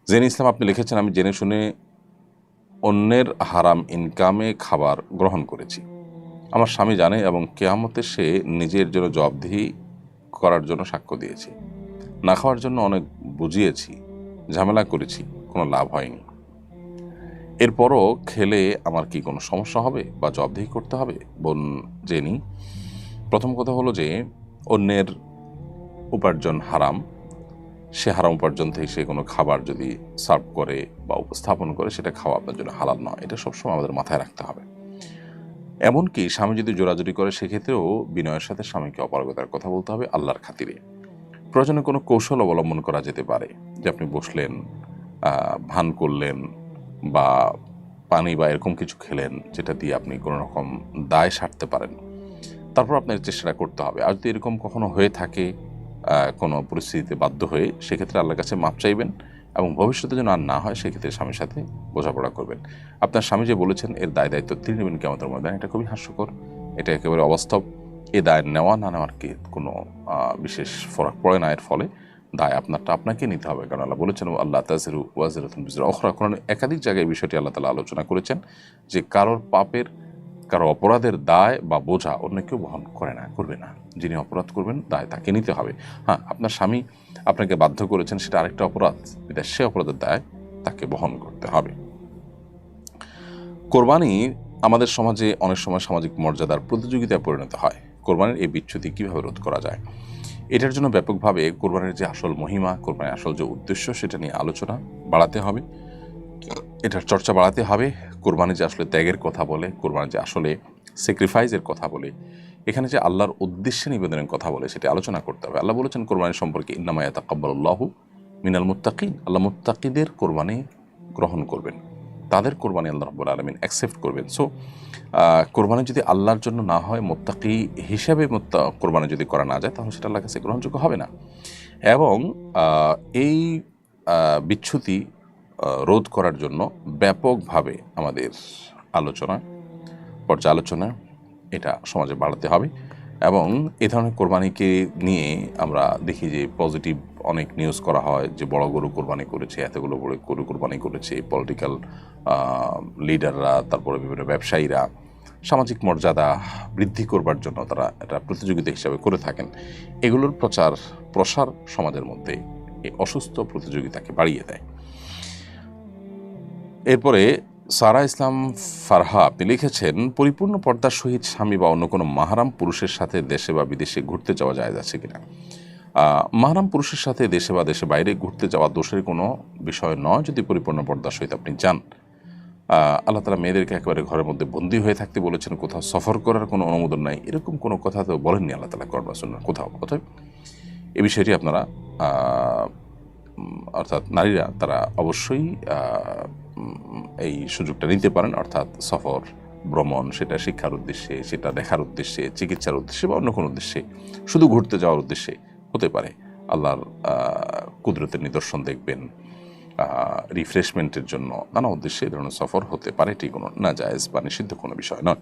Gen ইসলাম আপনি লিখেছেন, আমি জেনে শুনে অন্যের হারাম ইনকামে খাবার গ্রহণ করেছি। আমার স্বামী জানে এবং কেয়ামতে সে নিজের জন্য জবাবদিহি করার জন্য সাক্ষ্য দিয়েছে। না খাওয়ার জন্য অনেক বুঝিয়েছি, ঝামেলা করেছি, কোনো লাভ হয়নি। এরপরও খেলে আমার কি কোনো সমস্যা হবে বা জবাবদিহি করতে হবে? বোন জেনি, প্রথম কথা হলো যে অন্যের উপার্জন হারাম। সে হারাম উপার্জন থেকে সে কোনো খাবার যদি সার্ভ করে বা উপস্থাপন করে, সেটা খাওয়া আপনার জন্য হালাল নয়। এটা সবসময় আমাদের মাথায় রাখতে হবে। এমনকি স্বামী যদি জোরাজুরি করে, সেক্ষেত্রেও বিনয়ের সাথে স্বামীকে অপারগতার কথা বলতে হবে আল্লাহর খাতিরে। প্রয়োজনে কোনো কৌশল অবলম্বন করা যেতে পারে, যে আপনি বসলেন, ভান করলেন বা পানি বা এরকম কিছু খেলেন যেটা দিয়ে আপনি কোনো রকম দায় সারতে পারেন। তারপর আপনার চেষ্টাটা করতে হবে। আর যদি এরকম কখনো হয়ে থাকে কোনো পরিস্থিতিতে বাধ্য হয়ে, সেক্ষেত্রে আল্লাহর কাছে মাপ চাইবেন এবং ভবিষ্যতে যেন আর না হয় সেক্ষেত্রে স্বামীর সাথে বোঝাপড়া করবেন। আপনার স্বামী যে বলেছেন এর দায় দায়িত্ব তিনি নেবেন কিয়ামতের ময়দানে, এটা খুবই হাস্যকর, এটা একেবারে অবাস্তব। এ দায় নেওয়া না নেওয়ার কি কোনো বিশেষ ফরক পড়ে না। এর ফলে দায় আপনারটা আপনাকে নিতে হবে, কারণ আল্লাহ বলেছেন আল্লাহ তাজিরু ওয়াজিরাতুন বিজরা উখরা। কোরআনে একাধিক জায়গায় বিষয়টি আল্লাহ তাআলা আলোচনা করেছেন যে কারোর পাপের, কারো অপরাধের দায় বা বোঝা অন্য কেউ বহন করবে না। যিনি অপরাধ করবেন দায় তাকে নিতে হবে। হ্যাঁ, আপনার স্বামী আপনাকে বাধ্য করেছেন, সেটা আরেকটা অপরাধ, এটা সে অপরাধের দায় তাকে বহন করতে হবে। কোরবানি আমাদের সমাজে অনেক সময় সামাজিক মর্যাদার প্রতিযোগিতায় পরিণত হয়। কোরবানির এই বিচ্যুতি কীভাবে রোধ করা যায়? এটার জন্য ব্যাপকভাবে কোরবানির যে আসল মহিমা, কোরবানির আসল যে উদ্দেশ্য, সেটা নিয়ে আলোচনা বাড়াতে হবে, এটার চর্চা বাড়াতে হবে। কোরবানি যে আসলে ত্যাগের কথা বলে, কোরবানি যে আসলে স্যাক্রিফাইসের কথা বলে, এখানে যে আল্লাহর উদ্দেশ্যে নিবেদনের কথা বলে, সেটা আলোচনা করতে হবে। আল্লাহ বলেছেন কোরবানি সম্পর্কে, ইন্নামা ইয়াতাকাব্বালুল্লাহু মিনাল মুত্তাকিন, আল্লাহ মুত্তাকিদের কোরবানি গ্রহণ করবেন, তাদের কোরবানি আল্লাহ রাব্বুল আলামিন অ্যাকসেপ্ট করবেন। সো কোরবানি যদি আল্লাহর জন্য না হয়, মুত্তাকি হিসেবে কোরবানি যদি করা না যায়, তাহলে সেটা আল্লাহর কাছে গ্রহণযোগ্য হবে না। এবং এই বিচ্যুতি রোধ করার জন্য ব্যাপকভাবে আমাদের আলোচনা, পর্যালোচনা এটা সমাজে বাড়াতে হবে। এবং এ ধরনের কোরবানিকে নিয়ে আমরা দেখি যে পজিটিভ অনেক নিউজ করা হয়, যে বড় গরু কোরবানি করেছে, এতগুলো বড় গরু কোরবানি করেছে পলিটিক্যাল লিডাররা, তারপরে বিভিন্ন ব্যবসায়ীরা সামাজিক মর্যাদা বৃদ্ধি করবার জন্য তারা এটা প্রতিযোগিতা হিসাবে করে থাকেন। এগুলোর প্রসার সমাজের মধ্যে এই অসুস্থ প্রতিযোগিতাকে বাড়িয়ে দেয়। এরপরে সারা ইসলাম ফারহা আপনি লিখেছেন, পরিপূর্ণ পর্দার সহিত স্বামী বা অন্য কোনো মাহারাম পুরুষের সাথে দেশে বা বিদেশে ঘুরতে যাওয়া যায় আছে কিনা? মাহারাম পুরুষের সাথে দেশে বা দেশে বাইরে ঘুরতে যাওয়া দোষের কোনো বিষয় নয়, যদি পরিপূর্ণ পর্দার সহিত আপনি যান। আল্লাহ তাআলা মেয়েদেরকে একেবারে ঘরের মধ্যে বন্দী হয়ে থাকতে বলেছেন, কোথাও সফর করার কোনো অনুমোদন নাই, এরকম কোনো কথা তো বলেননি আল্লাহ তাআলা কোরআন বা সুন্নাহ কোথাও। অতএব এই বিষয়টি আপনারা অর্থাৎ নারীরা তারা অবশ্যই এই সুযোগটা নিতে পারেন, অর্থাৎ সফর ভ্রমণ, সেটা শিক্ষার উদ্দেশ্যে, সেটা দেখার উদ্দেশ্যে, চিকিৎসার উদ্দেশ্যে বা অন্য কোনো উদ্দেশ্যে, শুধু ঘুরতে যাওয়ার উদ্দেশ্যে হতে পারে। আল্লাহর কুদরতের নিদর্শন দেখবেন, রিফ্রেশমেন্টের জন্য নানা উদ্দেশ্যে এই ধরনের সফর হতে পারে। এটি কোনো নাজায়েজ বা নিষিদ্ধ কোনো বিষয় নয়।